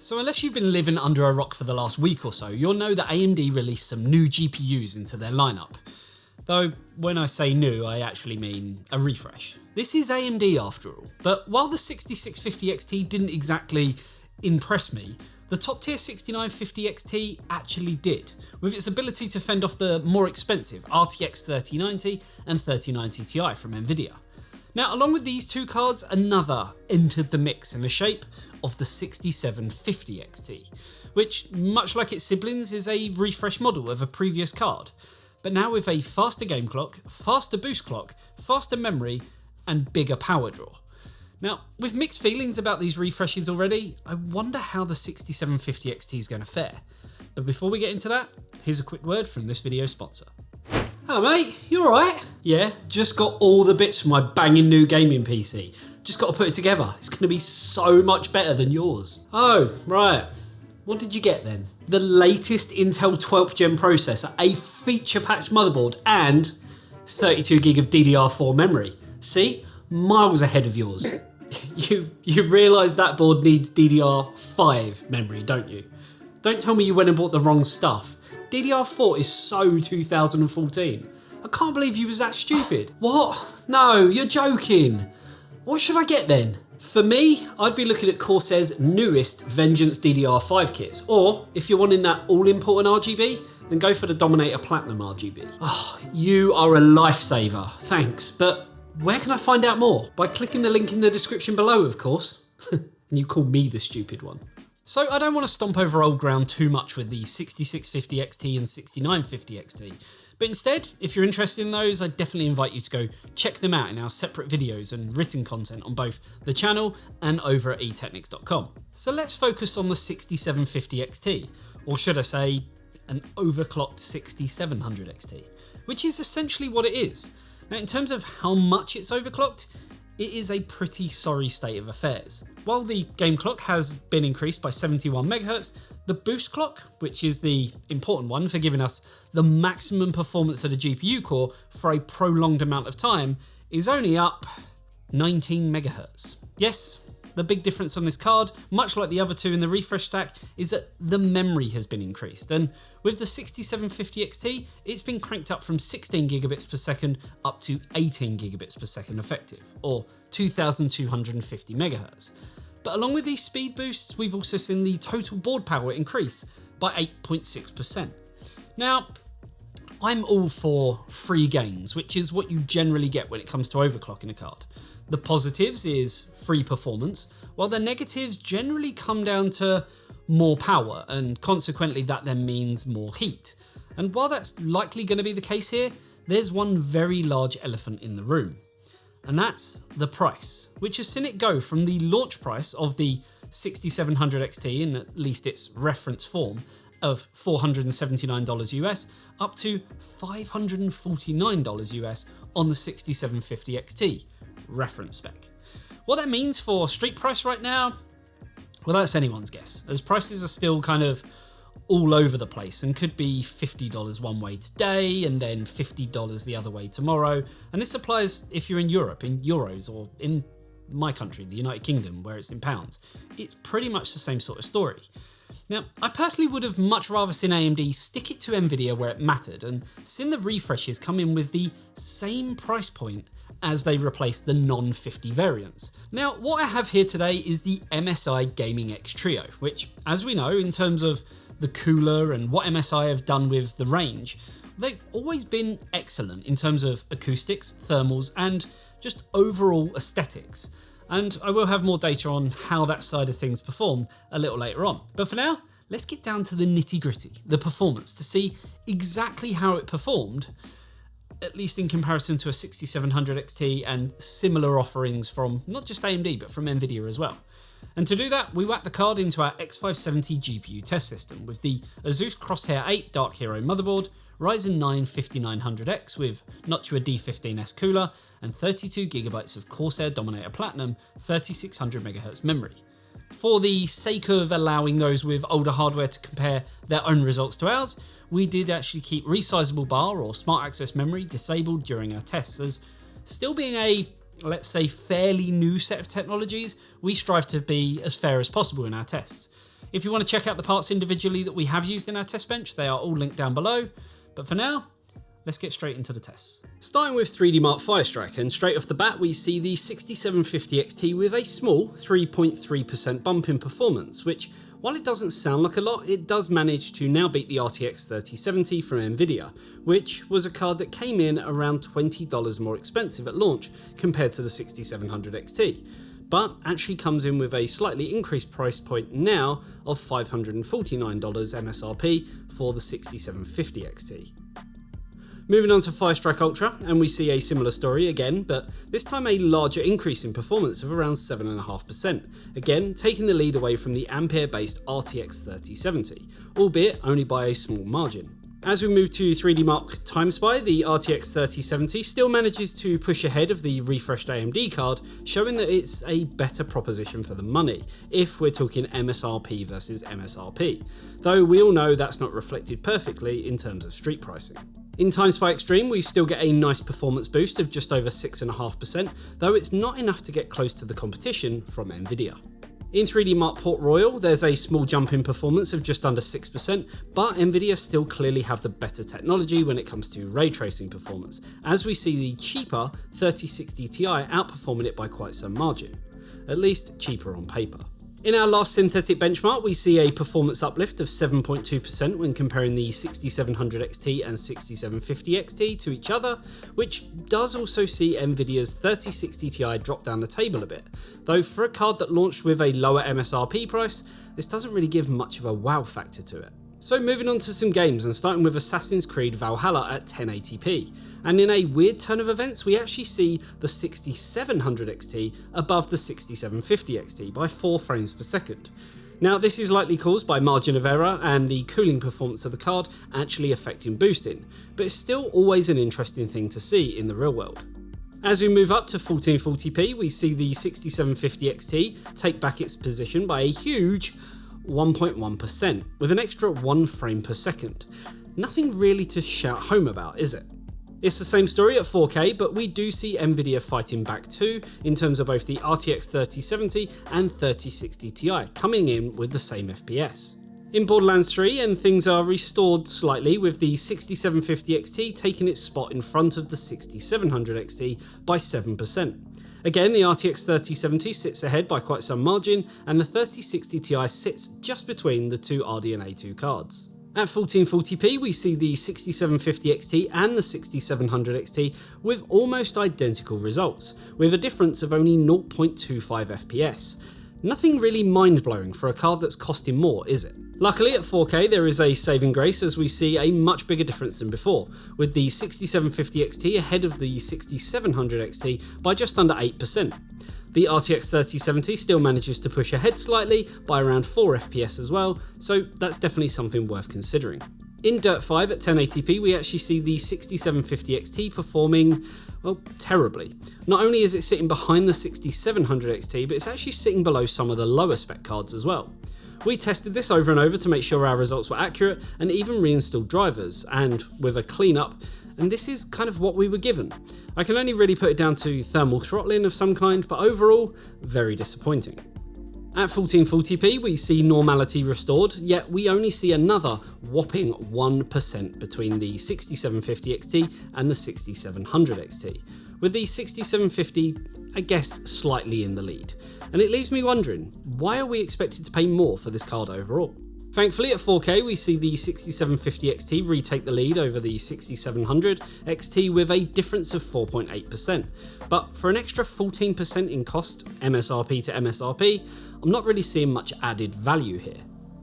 So unless you've been living under a rock for the last week or so, you'll know that AMD released some new GPUs into their lineup. Though when I say new, I actually mean a refresh. This is AMD after all, but while the 6650 XT didn't exactly impress me, the top tier 6950 XT actually did, with its ability to fend off the more expensive RTX 3090 and 3090 Ti from Nvidia. Now, along with these two cards, another entered the mix in the shape of the 6750 XT, which, much like its siblings, is a refresh model of a previous card, but now with a faster game clock, faster boost clock, faster memory, and bigger power draw. Now, with mixed feelings about these refreshes already, I wonder how the 6750 XT is going to fare. But before we get into that, here's a quick word from this video's sponsor. Hello mate, you alright? Yeah, just got all the bits from my banging new gaming PC. Just got to put it together. It's going to be so much better than yours. Oh, right. What did you get then? The latest Intel 12th gen processor, a feature patched motherboard, and 32 gig of DDR4 memory. See? Miles ahead of yours. You realise that board needs DDR5 memory, don't you? Don't tell me you went and bought the wrong stuff. DDR4 is so 2014. I can't believe you was that stupid. What? No, you're joking. What should I get then? For me, I'd be looking at Corsair's newest Vengeance DDR5 kits, or if you're wanting that all-important RGB, then go for the Dominator Platinum RGB. Oh, you are a lifesaver, thanks, but where can I find out more? By clicking the link in the description below, of course. And you call me the stupid one. So I don't want to stomp over old ground too much with the 6650 XT and 6950 XT, but instead, if you're interested in those, I definitely invite you to go check them out in our separate videos and written content on both the channel and over at eTeknix.com. So let's focus on the 6750 XT, or should I say, an overclocked 6700 XT, which is essentially what it is. Now, in terms of how much it's overclocked, it is a pretty sorry state of affairs. While the game clock has been increased by 71 MHz, the boost clock, which is the important one for giving us the maximum performance of the GPU core for a prolonged amount of time, is only up 19 MHz. Yes, the big difference on this card, much like the other two in the refresh stack, is that the memory has been increased, and with the 6750 XT, it's been cranked up from 16 gigabits per second up to 18 gigabits per second effective, or 2250 megahertz. But along with these speed boosts, we've also seen the total board power increase by 8.6%. Now, I'm all for free gains, which is what you generally get when it comes to overclocking a card. The positives is free performance, while the negatives generally come down to more power, and consequently that then means more heat. And while that's likely going to be the case here, there's one very large elephant in the room, and that's the price, which has seen it go from the launch price of the 6700 XT in at least its reference form of $479 US up to $549 US on the 6750 XT reference spec. What that means for street price right now, well, that's anyone's guess, as prices are still kind of all over the place and could be $50 one way today and then $50 the other way tomorrow. And this applies if you're in Europe, in euros, or in my country, the United Kingdom, where it's in pounds. It's pretty much the same sort of story. Now, I personally would have much rather seen AMD stick it to Nvidia where it mattered and seen the refreshes come in with the same price point as they replace the non-50 variants. Now, what I have here today is the MSI Gaming X Trio, which, as we know, in terms of the cooler and what MSI have done with the range, they've always been excellent in terms of acoustics, thermals, and just overall aesthetics. And I will have more data on how that side of things performed a little later on. But for now, let's get down to the nitty gritty, the performance, to see exactly how it performed, at least in comparison to a 6700 XT and similar offerings from not just AMD, but from Nvidia as well. And to do that, we whacked the card into our X570 GPU test system with the Asus Crosshair 8 Dark Hero motherboard, Ryzen 9 5900X with Noctua D15S cooler, and 32GB of Corsair Dominator Platinum 3600MHz memory. For the sake of allowing those with older hardware to compare their own results to ours, we did actually keep resizable bar or smart access memory disabled during our tests, as still being a, let's say, fairly new set of technologies, we strive to be as fair as possible in our tests. If you want to check out the parts individually that we have used in our test bench, they are all linked down below. But for now, let's get straight into the tests. Starting with 3D Mark FireStrike, and straight off the bat we see the 6750 XT with a small 3.3% bump in performance, which, while it doesn't sound like a lot, it does manage to now beat the RTX 3070 from Nvidia, which was a card that came in around $20 more expensive at launch compared to the 6700 XT, but actually comes in with a slightly increased price point now of $549 MSRP for the 6750 XT. Moving on to FireStrike Ultra, and we see a similar story again, but this time a larger increase in performance of around 7.5%, again taking the lead away from the Ampere-based RTX 3070, albeit only by a small margin. As we move to 3D Mark TimeSpy, the RTX 3070 still manages to push ahead of the refreshed AMD card, showing that it's a better proposition for the money, if we're talking MSRP versus MSRP, though we all know that's not reflected perfectly in terms of street pricing. In TimeSpy Extreme, we still get a nice performance boost of just over 6.5%, though it's not enough to get close to the competition from Nvidia. In 3D Mark Port Royal, there's a small jump in performance of just under 6%, but Nvidia still clearly have the better technology when it comes to ray tracing performance, as we see the cheaper 3060 Ti outperforming it by quite some margin, at least cheaper on paper. In our last synthetic benchmark, we see a performance uplift of 7.2% when comparing the 6700 XT and 6750 XT to each other, which does also see Nvidia's 3060 Ti drop down the table a bit, though for a card that launched with a lower MSRP price, this doesn't really give much of a wow factor to it. So moving on to some games, and starting with Assassin's Creed Valhalla at 1080p, and in a weird turn of events we actually see the 6700 XT above the 6750 XT by 4 frames per second. Now this is likely caused by margin of error and the cooling performance of the card actually affecting boosting, but it's still always an interesting thing to see in the real world. As we move up to 1440p, we see the 6750 XT take back its position by a huge 1.1%, with an extra 1 frame per second. Nothing really to shout home about, is it? It's the same story at 4K, but we do see Nvidia fighting back too, in terms of both the RTX 3070 and 3060 Ti coming in with the same FPS. In Borderlands 3, and things are restored slightly, with the 6750 XT taking its spot in front of the 6700 XT by 7%. Again, the RTX 3070 sits ahead by quite some margin, and the 3060 Ti sits just between the two RDNA 2 cards. At 1440p, we see the 6750 XT and the 6700 XT with almost identical results, with a difference of only 0.25 FPS. Nothing really mind-blowing for a card that's costing more, is it? Luckily at 4K there is a saving grace, as we see a much bigger difference than before, with the 6750 XT ahead of the 6700 XT by just under 8%. The RTX 3070 still manages to push ahead slightly by around 4 FPS as well, so that's definitely something worth considering. In Dirt 5 at 1080p we actually see the 6750 XT performing, well, terribly. Not only is it sitting behind the 6700 XT, but it's actually sitting below some of the lower spec cards as well. We tested this over and over to make sure our results were accurate, and even reinstalled drivers, and with a cleanup, and this is kind of what we were given. I can only really put it down to thermal throttling of some kind, but overall, very disappointing. At 1440p we see normality restored, yet we only see another whopping 1% between the 6750 XT and the 6700 XT, with the 6750, I guess, slightly in the lead. And it leaves me wondering, why are we expected to pay more for this card overall? Thankfully at 4K we see the 6750 XT retake the lead over the 6700 XT with a difference of 4.8%, but for an extra 14% in cost, MSRP to MSRP, I'm not really seeing much added value here.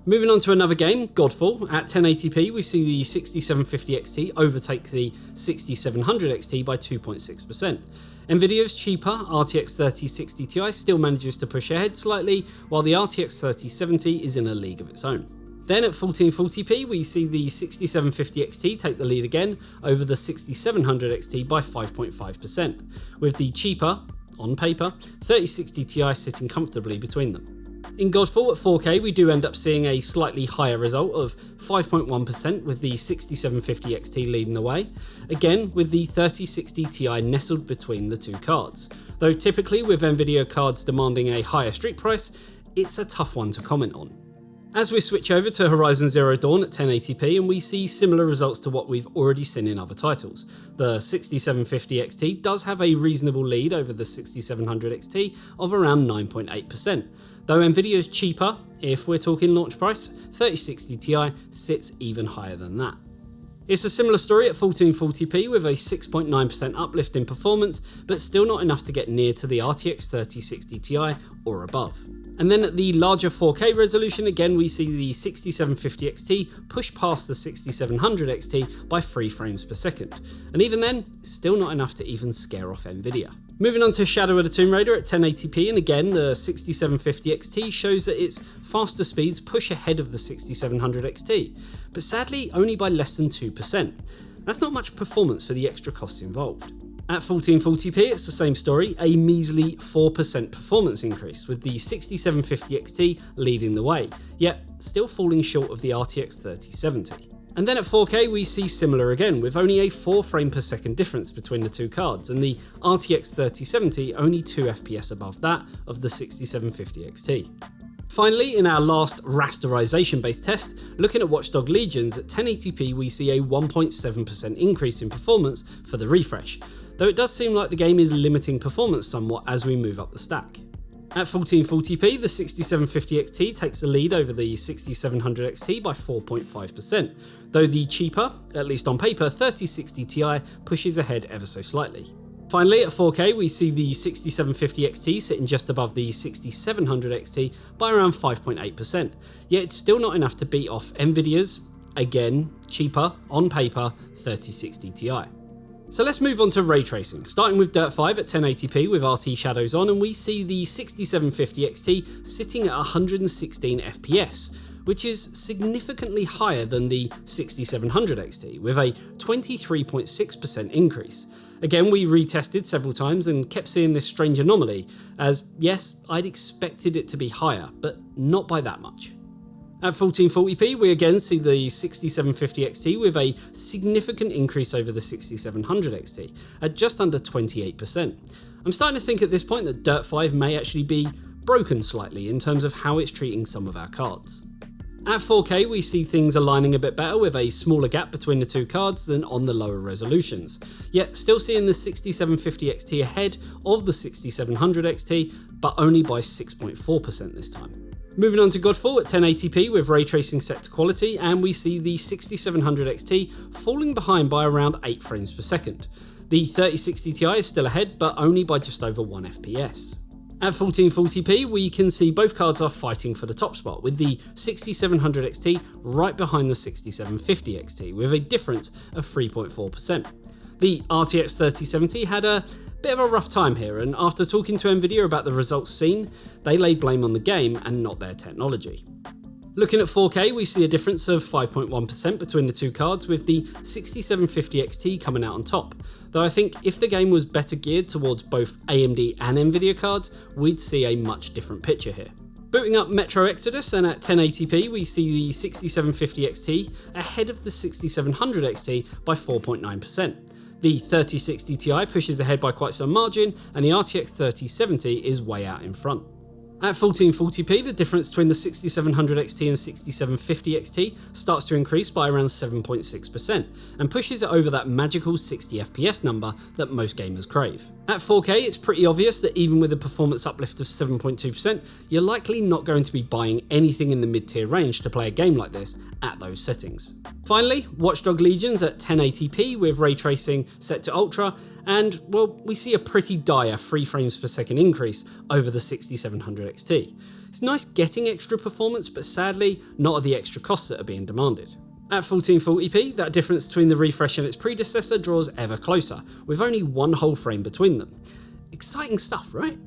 Moving on to another game, Godfall. At 1080p we see the 6750 XT overtake the 6700 XT by 2.6%. Nvidia's cheaper RTX 3060 Ti still manages to push ahead slightly, while the RTX 3070 is in a league of its own. Then at 1440p we see the 6750 XT take the lead again over the 6700 XT by 5.5%, with the cheaper, on paper, 3060 Ti sitting comfortably between them. In Godfall at 4K we do end up seeing a slightly higher result of 5.1%, with the 6750 XT leading the way, again with the 3060 Ti nestled between the two cards, though typically with Nvidia cards demanding a higher street price, it's a tough one to comment on. As we switch over to Horizon Zero Dawn at 1080p, and we see similar results to what we've already seen in other titles. The 6750 XT does have a reasonable lead over the 6700 XT of around 9.8%. Though Nvidia's cheaper, if we're talking launch price, 3060 Ti sits even higher than that. It's a similar story at 1440p with a 6.9% uplift in performance, but still not enough to get near to the RTX 3060 Ti or above. And then at the larger 4K resolution, again we see the 6750 XT push past the 6700 XT by 3 frames per second. And even then, it's still not enough to even scare off Nvidia. Moving on to Shadow of the Tomb Raider at 1080p, and again the 6750 XT shows that its faster speeds push ahead of the 6700 XT, but sadly only by less than 2%. That's not much performance for the extra costs involved. At 1440p it's the same story, a measly 4% performance increase, with the 6750 XT leading the way, yet still falling short of the RTX 3070. And then at 4K we see similar again, with only a 4 frame per second difference between the two cards, and the RTX 3070 only 2 FPS above that of the 6750 XT. Finally, in our last rasterization based test, looking at Watch Dogs Legion at 1080p we see a 1.7% increase in performance for the refresh, though it does seem like the game is limiting performance somewhat as we move up the stack. At 1440p, the 6750 XT takes the lead over the 6700 XT by 4.5%, though the cheaper, at least on paper, 3060 Ti pushes ahead ever so slightly. Finally, at 4K we see the 6750 XT sitting just above the 6700 XT by around 5.8%, yet it's still not enough to beat off Nvidia's, again, cheaper, on paper, 3060 Ti. So let's move on to ray tracing, starting with Dirt 5 at 1080p with RT shadows on, and we see the 6750 XT sitting at 116 FPS, which is significantly higher than the 6700 XT, with a 23.6% increase. Again, we retested several times and kept seeing this strange anomaly, as yes, I'd expected it to be higher, but not by that much. At 1440p, we again see the 6750 XT with a significant increase over the 6700 XT, at just under 28%. I'm starting to think at this point that Dirt 5 may actually be broken slightly in terms of how it's treating some of our cards. At 4K we see things aligning a bit better with a smaller gap between the two cards than on the lower resolutions, yet still seeing the 6750 XT ahead of the 6700 XT, but only by 6.4% this time. Moving on to Godfall at 1080p with ray tracing set to quality, and we see the 6700 XT falling behind by around 8 frames per second. The 3060 Ti is still ahead, but only by just over 1 FPS. At 1440p, we can see both cards are fighting for the top spot, with the 6700 XT right behind the 6750 XT, with a difference of 3.4%. The RTX 3070 had a bit of a rough time here, and after talking to Nvidia about the results seen, they laid blame on the game and not their technology. Looking at 4K, we see a difference of 5.1% between the two cards, with the 6750 XT coming out on top, though I think if the game was better geared towards both AMD and Nvidia cards, we'd see a much different picture here. Booting up Metro Exodus, and at 1080p we see the 6750 XT ahead of the 6700 XT by 4.9%. The 3060 Ti pushes ahead by quite some margin, and the RTX 3070 is way out in front. At 1440p, the difference between the 6700 XT and 6750 XT starts to increase by around 7.6% and pushes it over that magical 60 FPS number that most gamers crave. At 4K, it's pretty obvious that even with a performance uplift of 7.2%, you're likely not going to be buying anything in the mid-tier range to play a game like this at those settings. Finally, Watch Dogs Legion at 1080p with ray tracing set to Ultra, and well, we see a pretty dire 3 frames per second increase over the 6700 XT. It's nice getting extra performance, but sadly not at the extra costs that are being demanded. At 1440p, that difference between the refresh and its predecessor draws ever closer, with only 1 whole frame between them. Exciting stuff, right?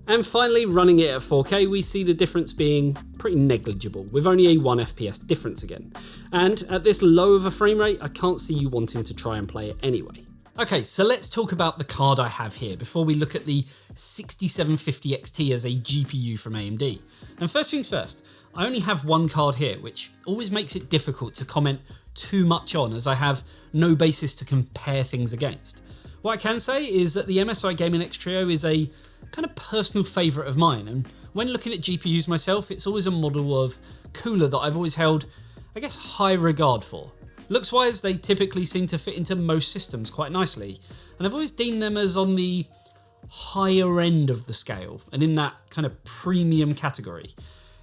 And finally, running it at 4K, we see the difference being pretty negligible, with only a 1 FPS difference again. And at this low of a frame rate, I can't see you wanting to try and play it anyway. Okay, so let's talk about the card I have here before we look at the 6750 XT as a GPU from AMD. And first things first, I only have one card here, which always makes it difficult to comment too much on, as I have no basis to compare things against. What I can say is that the MSI Gaming X Trio is a kind of personal favourite of mine, and when looking at GPUs myself, it's always a model of cooler that I've always held, I guess, high regard for. Looks wise, they typically seem to fit into most systems quite nicely, and I've always deemed them as on the higher end of the scale and in that kind of premium category.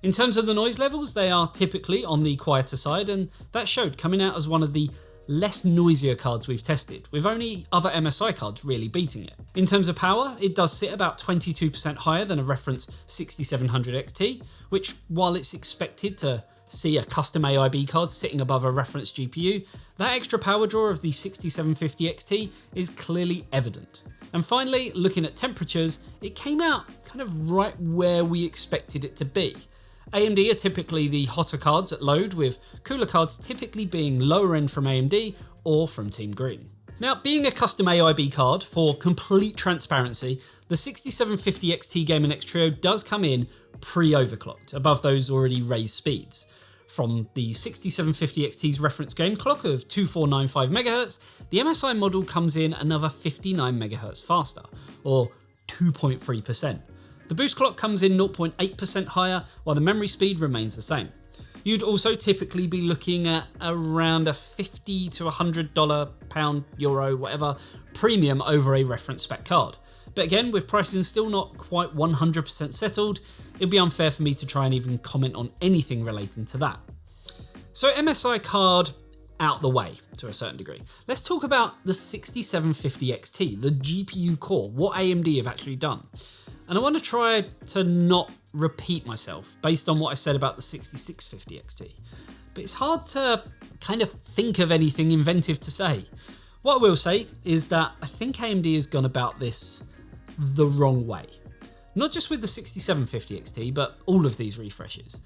In terms of the noise levels, they are typically on the quieter side, and that showed coming out as one of the less noisier cards we've tested, with only other MSI cards really beating it. In terms of power, it does sit about 22% higher than a reference 6700 XT, which, while it's expected to see a custom AIB card sitting above a reference GPU, that extra power draw of the 6750 XT is clearly evident. And finally, looking at temperatures, it came out kind of right where we expected it to be. AMD are typically the hotter cards at load, with cooler cards typically being lower end from AMD or from Team Green. Now, being a custom AIB card, for complete transparency, the 6750 XT Gaming X Trio does come in pre-overclocked, above those already raised speeds. From the 6750 XT's reference game clock of 2495 MHz, the MSI model comes in another 59 MHz faster, or 2.3%. The boost clock comes in 0.8% higher, while the memory speed remains the same. You'd also typically be looking at around a $50 to $100, pound, euro, whatever, premium over a reference spec card. But again, with pricing still not quite 100% settled, it'd be unfair for me to try and even comment on anything relating to that. So MSI card out the way to a certain degree. Let's talk about the 6750 XT, the GPU core, what AMD have actually done. And I want to try to not repeat myself based on what I said about the 6650 XT. But it's hard to kind of think of anything inventive to say. What I will say is that I think AMD has gone about this the wrong way. Not just with the 6750 XT, but all of these refreshes.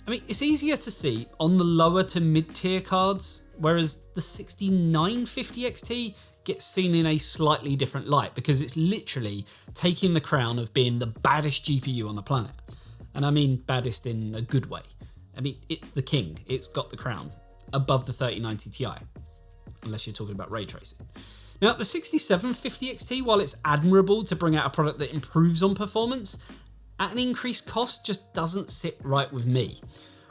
I mean, it's easier to see on the lower to mid-tier cards, whereas the 6950 XT gets seen in a slightly different light because it's literally taking the crown of being the baddest GPU on the planet. And I mean baddest in a good way. I mean, it's the king. It's got the crown above the 3090 Ti, unless you're talking about ray tracing. Now, the 6750 XT, while it's admirable to bring out a product that improves on performance, at an increased cost just doesn't sit right with me.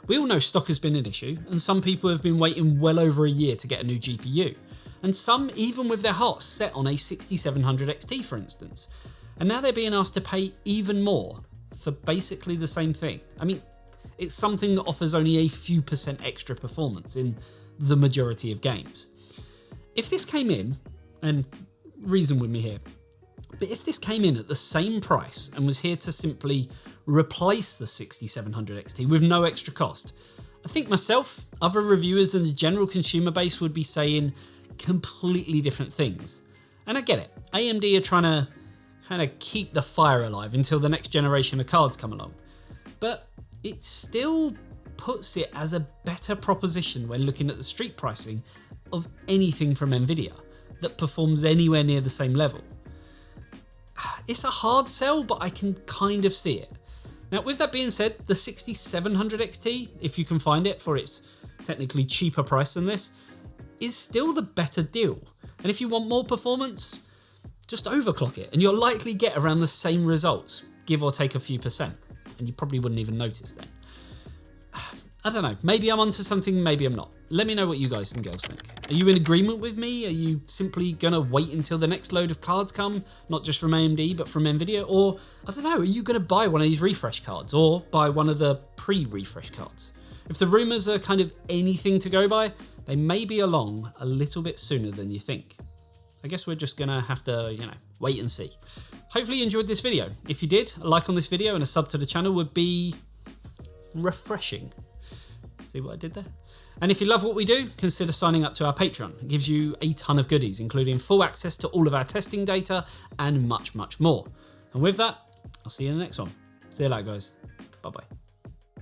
We all know stock has been an issue, and some people have been waiting well over a year to get a new GPU. And some even with their hearts set on a 6700 XT, for instance. And now they're being asked to pay even more for basically the same thing. I mean, it's something that offers only a few % extra performance in the majority of games. If this came in, and reason with me here, but if this came in at the same price and was here to simply replace the 6700 XT with no extra cost, I think myself, other reviewers and the general consumer base would be saying completely different things. And I get it, AMD are trying to kind of keep the fire alive until the next generation of cards come along. But it still puts it as a better proposition when looking at the street pricing of anything from Nvidia that performs anywhere near the same level. It's a hard sell, but I can kind of see it. Now, with that being said, the 6700 XT, if you can find it for its technically cheaper price than this, is still the better deal. And if you want more performance, just overclock it and you'll likely get around the same results, give or take a few %, and you probably wouldn't even notice then. I don't know, maybe I'm onto something, maybe I'm not. Let me know what you guys and girls think. Are you in agreement with me? Are you simply gonna wait until the next load of cards come, not just from AMD, but from Nvidia? Or, I don't know, are you gonna buy one of these refresh cards or buy one of the pre-refresh cards? If the rumors are kind of anything to go by, they may be along a little bit sooner than you think. I guess we're just gonna have to, wait and see. Hopefully you enjoyed this video. If you did, a like on this video and a sub to the channel would be refreshing. See what I did there? And if you love what we do, consider signing up to our Patreon. It gives you a ton of goodies, including full access to all of our testing data and much, much more. And with that, I'll see you in the next one. See you later, guys. Bye-bye.